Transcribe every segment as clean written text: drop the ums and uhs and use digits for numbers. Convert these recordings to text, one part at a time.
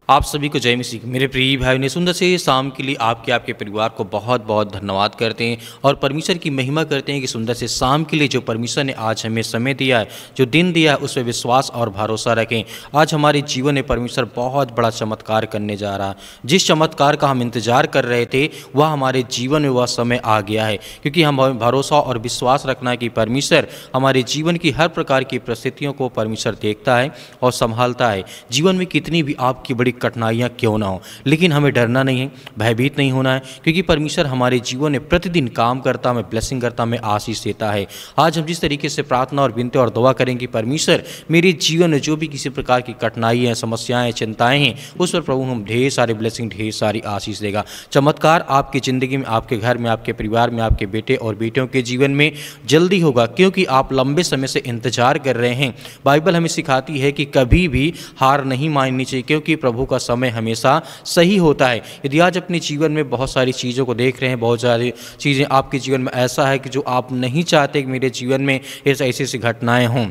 आप सभी को जय मसीह। मेरे प्रिय भाई ने सुंदर से शाम के लिए आपके परिवार को बहुत बहुत धन्यवाद करते हैं और परमेश्वर की महिमा करते हैं कि सुंदर से शाम के लिए जो परमेश्वर ने आज हमें समय दिया है, जो दिन दिया है, उस पर विश्वास और भरोसा रखें। आज हमारे जीवन में परमेश्वर बहुत बड़ा चमत्कार करने जा रहा है। जिस चमत्कार का हम इंतजार कर रहे थे वह हमारे जीवन में वह समय आ गया है, क्योंकि हम भरोसा और विश्वास रखना है कि परमेश्वर हमारे जीवन की हर प्रकार की परिस्थितियों को परमेश्वर देखता है और संभालता है। जीवन में कितनी भी आपकी बड़ी कठिनाइयाँ क्यों ना हो, लेकिन हमें डरना नहीं है, भयभीत नहीं होना है, क्योंकि परमेश्वर हमारे जीवन में प्रतिदिन काम करता, हमें ब्लेसिंग करता, हमें आशीष देता है। आज हम जिस तरीके से प्रार्थना और विनती और दुआ करेंगे, परमेश्वर मेरे जीवन में जो भी किसी प्रकार की कठिनाइयाँ, समस्याएं, चिंताएं हैं, उस पर प्रभु हम ढेर सारे ब्लेसिंग, ढेर सारी आशीष देगा। चमत्कार आपकी ज़िंदगी में, आपके घर में, आपके परिवार में, आपके बेटे और बेटियों के जीवन में जल्दी होगा, क्योंकि आप लंबे समय से इंतजार कर रहे हैं। बाइबल हमें सिखाती है कि कभी भी हार नहीं माननी चाहिए, क्योंकि प्रभु का समय हमेशा सही होता है। यदि आज अपने जीवन में बहुत सारी चीज़ों को देख रहे हैं, बहुत सारी चीज़ें आपके जीवन में ऐसा है कि जो आप नहीं चाहते कि मेरे जीवन में ऐसी घटनाएं हों,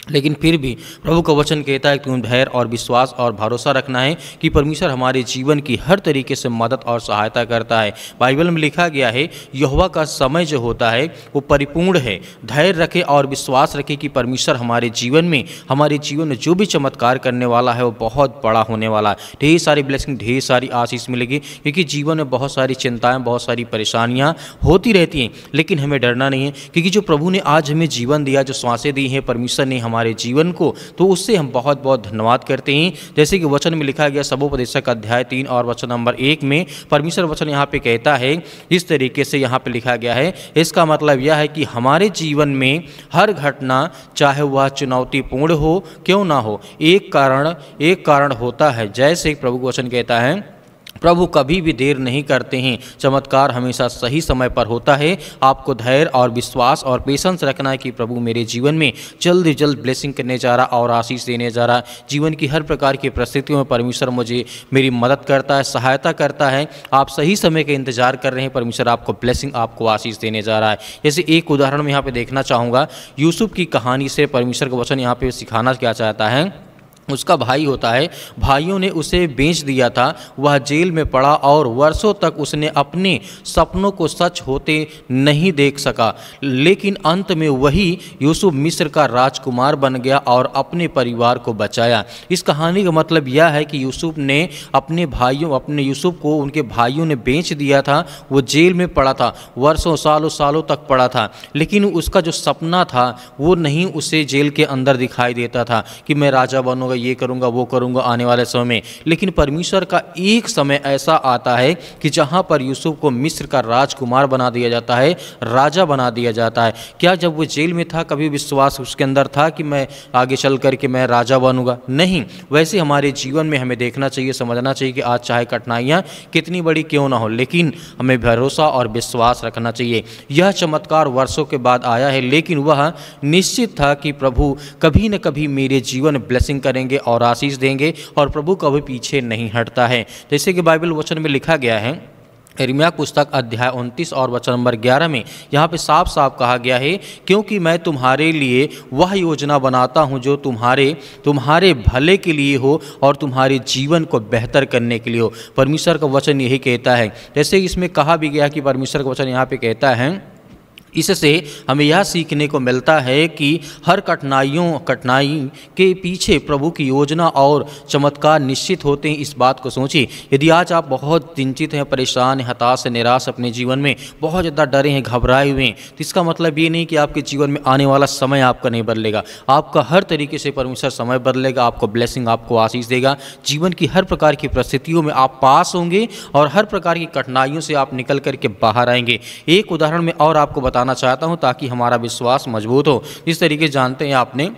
लेकिन फिर भी प्रभु का वचन कहता है कि तुम्हें धैर्य और विश्वास और भरोसा रखना है कि परमेश्वर हमारे जीवन की हर तरीके से मदद और सहायता करता है। बाइबल में लिखा गया है, यहोवा का समय जो होता है वो परिपूर्ण है। धैर्य रखें और विश्वास रखें कि परमेश्वर हमारे जीवन में जो भी चमत्कार करने वाला है वो बहुत बड़ा होने वाला है। ढेर सारी ब्लेसिंग, ढेर सारी आशीष मिलेगी, क्योंकि जीवन में बहुत सारी चिंताएँ, बहुत सारी परेशानियाँ होती रहती हैं, लेकिन हमें डरना नहीं है, क्योंकि जो प्रभु ने आज हमें जीवन दिया, जो सांसें दी हैं परमेश्वर ने हमारे जीवन को, तो उससे हम बहुत बहुत धन्यवाद करते हैं। जैसे कि वचन में लिखा गया सबोपदेशक अध्याय 3 और वचन नंबर 1 में परमेश्वर वचन यहाँ पे कहता है, इस तरीके से यहाँ पे लिखा गया है। इसका मतलब यह है कि हमारे जीवन में हर घटना, चाहे वह चुनौतीपूर्ण हो क्यों ना हो, एक कारण होता है। जैसे प्रभु वचन कहता है, प्रभु कभी भी देर नहीं करते हैं, चमत्कार हमेशा सही समय पर होता है। आपको धैर्य और विश्वास और पेशेंस रखना है कि प्रभु मेरे जीवन में जल्द से जल्द ब्लेसिंग करने जा रहा और आशीष देने जा रहा। जीवन की हर प्रकार की परिस्थितियों में परमेश्वर मेरी मदद करता है, सहायता करता है। आप सही समय का इंतजार कर रहे हैं, परमेश्वर आपको ब्लेसिंग, आपको आशीष देने जा रहा है। जैसे एक उदाहरण मैं यहाँ पे देखना चाहूँगा, यूसुफ की कहानी से परमेश्वर का वचन यहाँ पे सिखाना क्या चाहता है। उसका भाई होता है, भाइयों ने उसे बेच दिया था, वह जेल में पड़ा और वर्षों तक उसने अपने सपनों को सच होते नहीं देख सका, लेकिन अंत में वही यूसुफ मिस्र का राजकुमार बन गया और अपने परिवार को बचाया। इस कहानी का मतलब यह है कि यूसुफ ने अपने यूसुफ को उनके भाइयों ने बेच दिया था। वो जेल में पड़ा था, वर्षों सालों तक पड़ा था, लेकिन उसका जो सपना था वो नहीं उसे जेल के अंदर दिखाई देता था कि मैं राजा बनूंगा, ये करूंगा, वो करूंगा आने वाले समय में। लेकिन परमेश्वर का एक समय ऐसा आता है कि जहां पर यूसुफ को मिस्र का राजकुमार बना दिया जाता है, राजा बना दिया जाता है। क्या जब वो जेल में था कभी विश्वास उसके अंदर था कि मैं आगे चल करके मैं राजा बनूंगा? नहीं। वैसे हमारे जीवन में हमें देखना चाहिए, समझना चाहिए कि आज चाहे कठिनाइयाँ कितनी बड़ी क्यों ना हो, लेकिन हमें भरोसा और विश्वास रखना चाहिए। यह चमत्कार वर्षों के बाद आया है, लेकिन वह निश्चित था कि प्रभु कभी न कभी मेरे जीवन में ब्लेसिंग करेंगे और आशीष देंगे, और प्रभु कभी पीछे नहीं हटता है। जैसे कि बाइबल वचन में लिखा गया है, यिर्मयाह पुस्तक अध्याय 29 और वचन नंबर 11 में यहाँ पे साफ साफ कहा गया है, क्योंकि मैं तुम्हारे लिए वह योजना बनाता हूँ जो तुम्हारे भले के लिए हो और तुम्हारे जीवन को बेहतर करने के लिए हो। परमेश्वर का वचन यही कहता है। जैसे इसमें कहा भी गया कि परमेश्वर का वचन यहाँ पे कहता है, इससे हमें यह सीखने को मिलता है कि हर कठिनाई के पीछे प्रभु की योजना और चमत्कार निश्चित होते हैं। इस बात को सोचिए, यदि आज आप बहुत चिंतित हैं, परेशान हैं, हताश, निराश, अपने जीवन में बहुत ज़्यादा डरे हैं, घबराए हुए हैं, तो इसका मतलब ये नहीं कि आपके जीवन में आने वाला समय आपका नहीं बदलेगा। आपका हर तरीके से परमेश्वर समय बदलेगा, आपको ब्लेसिंग, आपको आशीष देगा। जीवन की हर प्रकार की परिस्थितियों में आप पास होंगे और हर प्रकार की कठिनाइयों से आप निकल करके बाहर आएंगे। एक उदाहरण में और आपको बताना चाहता हूं ताकि हमारा विश्वास मजबूत हो। इस तरीके जानते हैं आपने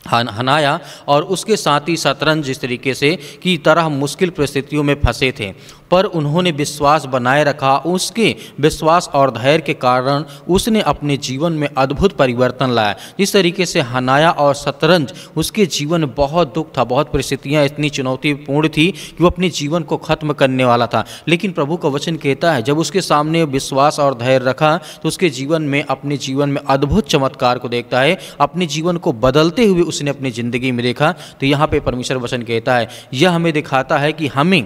हनाया और उसके साथी शतरंज जिस तरीके से की तरह मुश्किल परिस्थितियों में फंसे थे। पर उन्होंने विश्वास बनाए रखा। उसके विश्वास और धैर्य के कारण उसने अपने जीवन में अद्भुत परिवर्तन लाया। जिस तरीके से हनाया और शतरंज, उसके जीवन में बहुत दुख था, बहुत परिस्थितियाँ इतनी चुनौतीपूर्ण थी कि वो अपने जीवन को खत्म करने वाला था, लेकिन प्रभु का वचन कहता है जब उसके सामने विश्वास और धैर्य रखा तो उसके जीवन में, अपने जीवन में अद्भुत चमत्कार को देखता है, अपने जीवन को बदलते हुए उसने अपनी ज़िंदगी में देखा। तो यहाँ पे परमेश्वर वचन कहता है, यह हमें दिखाता है कि हमें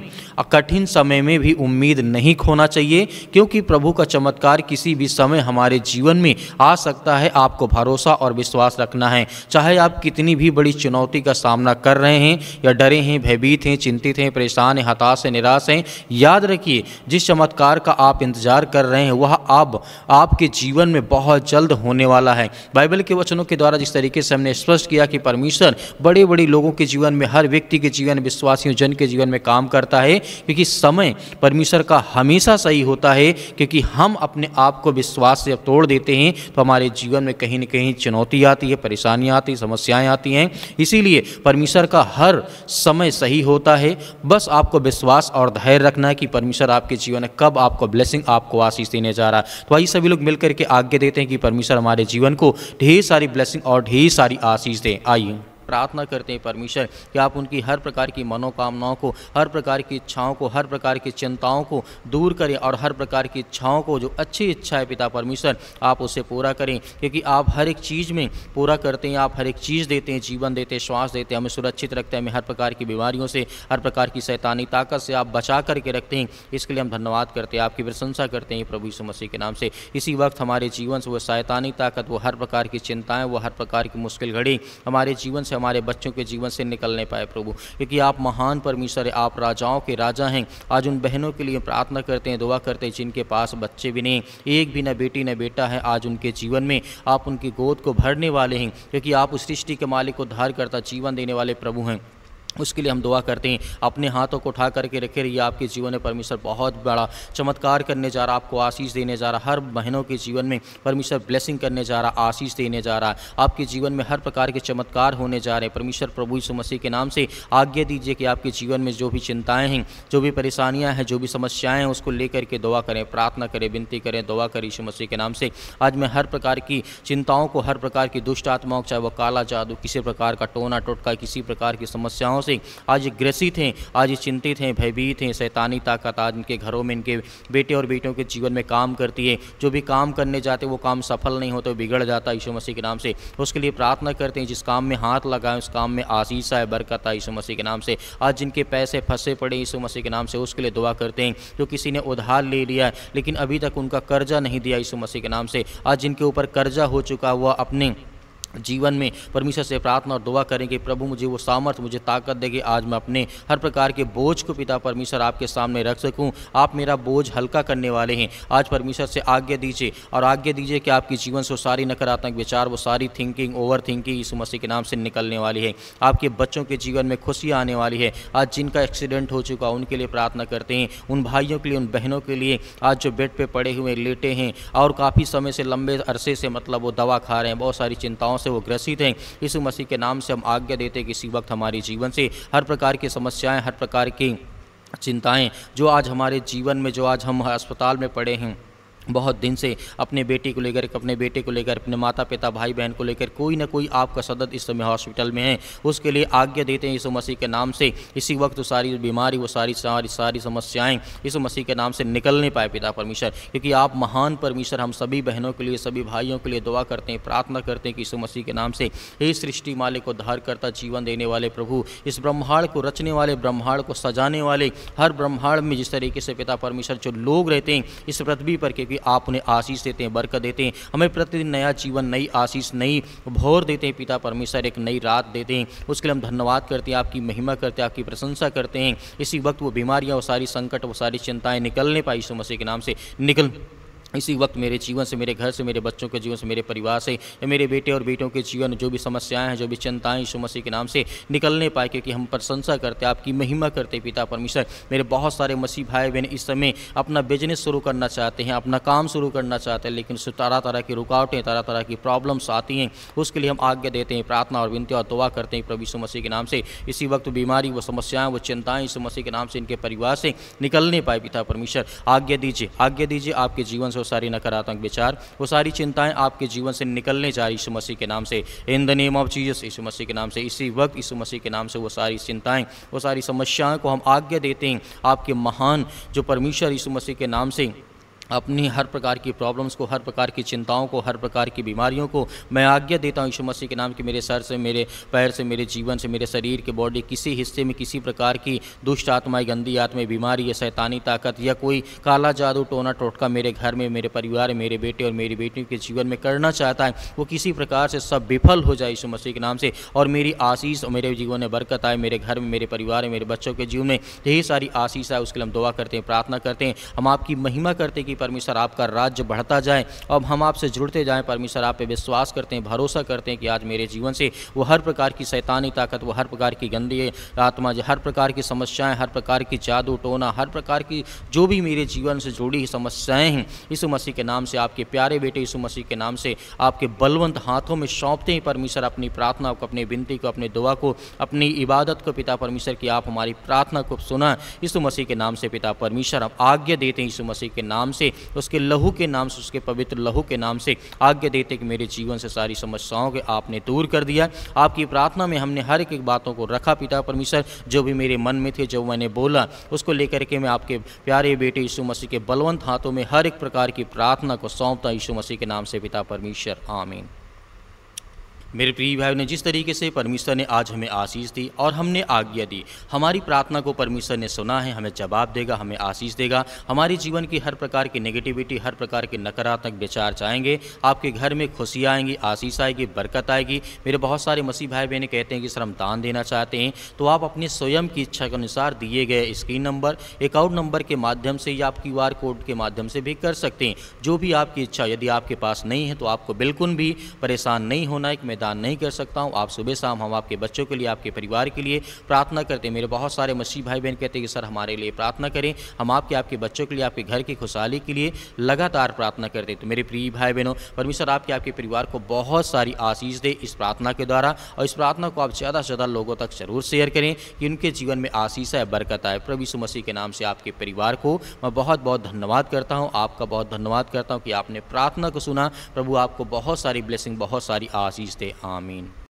कठिन समय में भी उम्मीद नहीं खोना चाहिए, क्योंकि प्रभु का चमत्कार किसी भी समय हमारे जीवन में आ सकता है। आपको भरोसा और विश्वास रखना है, चाहे आप कितनी भी बड़ी चुनौती का सामना कर रहे हैं या डरे हैं, भयभीत हैं, चिंतित हैं, परेशान हैं, हताश हैं, निराश हैं, याद रखिए जिस चमत्कार का आप इंतजार कर रहे हैं वह अब आपके जीवन में बहुत जल्द होने वाला है। बाइबल के वचनों के द्वारा जिस तरीके से हमने स्पष्ट किया कि परमेश्वर बड़े बड़े लोगों के जीवन में, हर व्यक्ति के जीवन, विश्वासियों जन के जीवन में काम करता है, क्योंकि समय परमेश्वर का हमेशा सही होता है। क्योंकि हम अपने आप को विश्वास से तोड़ देते हैं तो हमारे जीवन में कहीं न कहीं चुनौती आती है, परेशानियाँ आती, समस्याएं आती हैं। इसीलिए परमेश्वर का हर समय सही होता है। बस आपको विश्वास और धैर्य रखना है कि परमेश्वर आपके जीवन में कब आपको ब्लेसिंग, आपको आशीष देने जा रहा है। तो आइए सभी लोग मिलकर के आज्ञा देते हैं कि परमेश्वर हमारे जीवन को ढेर सारी ब्लेसिंग और ढेर सारी आशीष दें। आइए प्रार्थना करते हैं परमेश्वर कि आप उनकी हर प्रकार की मनोकामनाओं को, हर प्रकार की इच्छाओं को, हर प्रकार की चिंताओं को दूर करें और हर प्रकार की इच्छाओं को, जो अच्छी इच्छा है पिता परमेश्वर, आप उसे पूरा करें, क्योंकि आप हर एक चीज़ में पूरा करते हैं। आप हर एक चीज़ देते हैं, जीवन देते हैं, श्वास देते हैं, हमें सुरक्षित रखते हैं, हमें हर प्रकार की बीमारियों से, हर प्रकार की शैतानी ताकत से आप बचा करके रखते हैं। इसके लिए हम धन्यवाद करते हैं, आपकी प्रशंसा करते हैं प्रभु यीशु मसीह के नाम से। इसी वक्त हमारे जीवन से वो शैतानी ताकत, वो हर प्रकार की चिंताएँ, वो हर प्रकार की मुश्किल घड़ी हमारे जीवन से, हमारे बच्चों के जीवन से निकलने पाए प्रभु, क्योंकि आप महान परमेश्वर है, आप राजाओं के राजा हैं। आज उन बहनों के लिए प्रार्थना करते हैं, दुआ करते हैं जिनके पास बच्चे भी नहीं, एक भी न बेटी न बेटा है। आज उनके जीवन में आप उनकी गोद को भरने वाले हैं, क्योंकि आप उस सृष्टि के मालिक, उद्धार करता, जीवन देने वाले प्रभु हैं। उसके लिए हम दुआ करते हैं, अपने हाथों को उठा करके रखे रहिए। आपके जीवन में परमेश्वर बहुत बड़ा चमत्कार करने जा रहा, आपको आशीष देने जा रहा। हर बहनों के जीवन में परमेश्वर ब्लेसिंग करने जा रहा, आशीष देने जा रहा। आपके जीवन में हर प्रकार के चमत्कार होने जा रहे हैं। परमेश्वर प्रभु यीशु मसीह के नाम से आज्ञा दीजिए कि आपके जीवन में जो भी चिंताएँ हैं, जो भी परेशानियाँ हैं, जो भी समस्याएँ हैं, उसको लेकर के दुआ करें, प्रार्थना करें, विनती करें, दुआ करें यीशु मसीह के नाम से। आज मैं हर प्रकार की चिंताओं को, हर प्रकार की दुष्ट आत्माओं, चाहे वो काला जादू, किसी प्रकार का टोना टोटका, किसी प्रकार की समस्याओं से आज ग्रसित हैं, आज चिंतित हैं, भयभीत हैं, शैतानी ताकत आज इनके घरों में, इनके बेटे और बेटियों के जीवन में काम करती है। जो भी काम करने जाते वो काम सफल नहीं होते, बिगड़ जाता है यीशु मसीह के नाम से। उसके लिए प्रार्थना करते हैं, जिस काम में हाथ लगाएं उस काम में आशीष आए, बरकत आए यीशु मसीह के नाम से। आज जिनके पैसे फंसे पड़े यीशु मसीह के नाम से, उसके लिए दुआ करते हैं। जो किसी ने उधार ले लिया है लेकिन अभी तक उनका कर्जा नहीं दिया यीशु मसीह के नाम से, आज जिनके ऊपर कर्जा हो चुका हुआ, अपने जीवन में परमेश्वर से प्रार्थना और दुआ करेंगे, प्रभु मुझे वो सामर्थ, मुझे ताकत देगी, आज मैं अपने हर प्रकार के बोझ को पिता परमेश्वर आपके सामने रख सकूं। आप मेरा बोझ हल्का करने वाले हैं। आज परमेश्वर से आज्ञा दीजिए और आज्ञा दीजिए कि आपके जीवन से वो सारी नकारात्मक विचार, वो सारी थिंकिंग, ओवर थिंकिंग यीशु मसीह के नाम से निकलने वाली है। आपके बच्चों के जीवन में खुशियाँ आने वाली है। आज जिनका एक्सीडेंट हो चुका उनके लिए प्रार्थना करते हैं, उन भाइयों के लिए, उन बहनों के लिए आज जो बेड पर पड़े हुए लेटे हैं और काफ़ी समय से, लंबे अरसे से मतलब वो दवा खा रहे हैं, बहुत सारी चिंताओं से वो ग्रसित हैं, यीशु मसीह के नाम से हम आज्ञा देते हैं कि इसी वक्त हमारे जीवन से हर प्रकार की समस्याएं, हर प्रकार की चिंताएं जो आज हमारे जीवन में, जो आज हम अस्पताल में पड़े हैं बहुत दिन से, अपने बेटी को लेकर, अपने बेटे को लेकर, अपने माता पिता, भाई बहन को लेकर, कोई ना कोई आपका सदस्य इस समय हॉस्पिटल में है, उसके लिए आज्ञा देते हैं यीशु मसीह के नाम से। इसी वक्त वो सारी बीमारी, वो सारी समस्याएं यीशु मसीह के नाम से निकलने पाए पिता परमेश्वर, क्योंकि आप महान परमेश्वर। हम सभी बहनों के लिए, सभी भाइयों के लिए दुआ करते हैं, प्रार्थना करते हैं कि यीशु मसीह के नाम से, हे सृष्टि मालिक, उद्धार करता, जीवन देने वाले प्रभु, इस ब्रह्मांड को रचने वाले, ब्रह्मांड को सजाने वाले, हर ब्रह्मांड में जिस तरीके से पिता परमेश्वर जो लोग रहते हैं इस पृथ्वी पर, क्योंकि आप उन्हें आशीष देते हैं, बरकत देते हैं, हमें प्रतिदिन नया जीवन, नई आशीष, नई भोर देते हैं पिता परमेश्वर, एक नई रात देते हैं। उसके लिए हम धन्यवाद करते हैं, आपकी महिमा करते हैं, आपकी प्रशंसा करते हैं। इसी वक्त वो बीमारियां, वो सारी संकट, वो सारी चिंताएं निकलने पाई यीशु मसीह के नाम से इसी वक्त मेरे जीवन से, मेरे घर से, मेरे बच्चों के जीवन से, मेरे परिवार से, या मेरे बेटे और बेटों के जीवन में जो भी समस्याएं हैं, जो भी चिंताएं यीशु मसीह के नाम से निकलने पाए, क्योंकि हम प्रशंसा करते, आपकी महिमा करते पिता परमेश्वर। मेरे बहुत सारे मसीह भाई बहन इस समय अपना बिजनेस शुरू करना चाहते हैं, अपना काम शुरू करना चाहते हैं, लेकिन उससे तरह तरह की रुकावटें, तरह तरह की प्रॉब्लम्स आती हैं। उसके लिए हम आज्ञा देते हैं, प्रार्थना और विनती और दुआ करते हैं प्रभु यीशु मसीह के नाम से। इसी वक्त बीमारी, वो समस्याएं, वो चिंताएं यीशु मसीह के नाम से इनके परिवार से निकलने पाए पिता परमेश्वर। आज्ञा दीजिए आपके जीवन से वो सारी नकारात्मक विचार, वो सारी चिंताएं आपके जीवन से निकलने जा रही यीशु मसीह के नाम से, in the name of Jesus, यीशु मसीह के नाम से। इसी वक्त यीशु मसीह के नाम से वो सारी चिंताएं, वो सारी समस्याओं को हम आज्ञा देते हैं आपके महान जो परमेश्वर यीशु मसीह के नाम से अपनी हर प्रकार की प्रॉब्लम्स को, हर प्रकार की चिंताओं को, हर प्रकार की बीमारियों को मैं आज्ञा देता हूँ यीशु मसीह के नाम कि मेरे सर से, मेरे पैर से, मेरे जीवन से, मेरे शरीर के बॉडी किसी हिस्से में किसी प्रकार की दुष्ट आत्माएं, गंदी आत्माएं, बीमारी या शैतानी ताकत या कोई काला जादू, टोना टोटका मेरे घर में, मेरे परिवार में, मेरे बेटे और मेरी बेटियों के जीवन में करना चाहता है, वो किसी प्रकार से सब विफल हो जाए यीशु मसीह के नाम से। और मेरी आशीष और मेरे जीवन में बरकत आए, मेरे घर में, मेरे परिवार में, मेरे बच्चों के जीवन में यही सारी आशीष है। उसके लिए हम दुआ करते हैं, प्रार्थना करते हैं, हम आपकी महिमा करते हैं कि परमेश्वर आपका राज्य बढ़ता जाए। अब हम आपसे जुड़ते जाएं परमेश्वर, आप पे विश्वास करते हैं, भरोसा करते हैं कि आज मेरे जीवन से वो हर प्रकार की शैतानी ताकत, वो हर प्रकार की गंदी आत्मा, हर प्रकार की समस्याएं, हर प्रकार की जादू टोना, हर प्रकार की जो भी मेरे जीवन से जुड़ी समस्याएं हैं, यीशु मसीह के नाम से, आपके प्यारे बेटे यीशु मसीह के नाम से आपके बलवंत हाथों में सौंपते हैं परमेश्वर। अपनी प्रार्थना को, अपनी विनती को, अपनी दुआ को, अपनी इबादत को पिता परमेश्वर की आप हमारी प्रार्थना को सुना यीशु मसीह के नाम से पिता परमेश्वर। आप आज्ञा देते हैं यीशु मसीह के नाम से, उसके लहू के नाम से, उसके पवित्र लहू के नाम से आज्ञा देते कि मेरे जीवन से सारी समस्याओं के आपने दूर कर दिया। आपकी प्रार्थना में हमने हर एक बातों को रखा पिता परमेश्वर, जो भी मेरे मन में थे, जो मैंने बोला उसको लेकर के मैं आपके प्यारे बेटे यीशु मसीह के बलवंत हाथों में हर एक प्रकार की प्रार्थना को सौंपता यीशु मसीह के नाम से पिता परमेश्वर, आमीन। मेरे प्रिय भाई ने जिस तरीके से परमेश्वर ने आज हमें आशीष दी और हमने आज्ञा दी, हमारी प्रार्थना को परमेश्वर ने सुना है, हमें जवाब देगा, हमें आशीष देगा। हमारे जीवन की हर प्रकार की नेगेटिविटी, हर प्रकार के नकारात्मक विचार जाएंगे, आपके घर में खुशियाँ आएंगी, आशीष आएगी, बरकत आएगी। मेरे बहुत सारे मसीह भाई बहन कहते हैं कि सर हम दान देना चाहते हैं, तो आप अपने स्वयं की इच्छा के अनुसार दिए गए स्क्रीन नंबर, अकाउंट नंबर के माध्यम से या आप QR कोड के माध्यम से भी कर सकते हैं, जो भी आपकी इच्छा। यदि आपके पास नहीं है तो आपको बिल्कुल भी परेशान नहीं होना है कि मैं दान नहीं कर सकता हूं। आप सुबह शाम हम आपके बच्चों के लिए, आपके परिवार के लिए प्रार्थना करते हैं। मेरे बहुत सारे मसीह भाई बहन कहते हैं कि सर हमारे लिए प्रार्थना करें, हम आपके बच्चों के लिए, आपके घर की खुशहाली के लिए लगातार प्रार्थना करते हैं। तो मेरे प्रिय भाई बहनों, परमेश्वर आपके परिवार को बहुत सारी आशीष दे इस प्रार्थना के द्वारा, और इस प्रार्थना को आप ज़्यादा से ज़्यादा लोगों तक जरूर शेयर करें कि उनके जीवन में आशीष है, बरकत आए। प्रभु यीशु मसीह के नाम से आपके परिवार को मैं बहुत बहुत धन्यवाद करता हूँ, आपका बहुत धन्यवाद करता हूँ कि आपने प्रार्थना को सुना। प्रभु आपको बहुत सारी ब्लेसिंग, बहुत सारी आशीष दे, आमीन।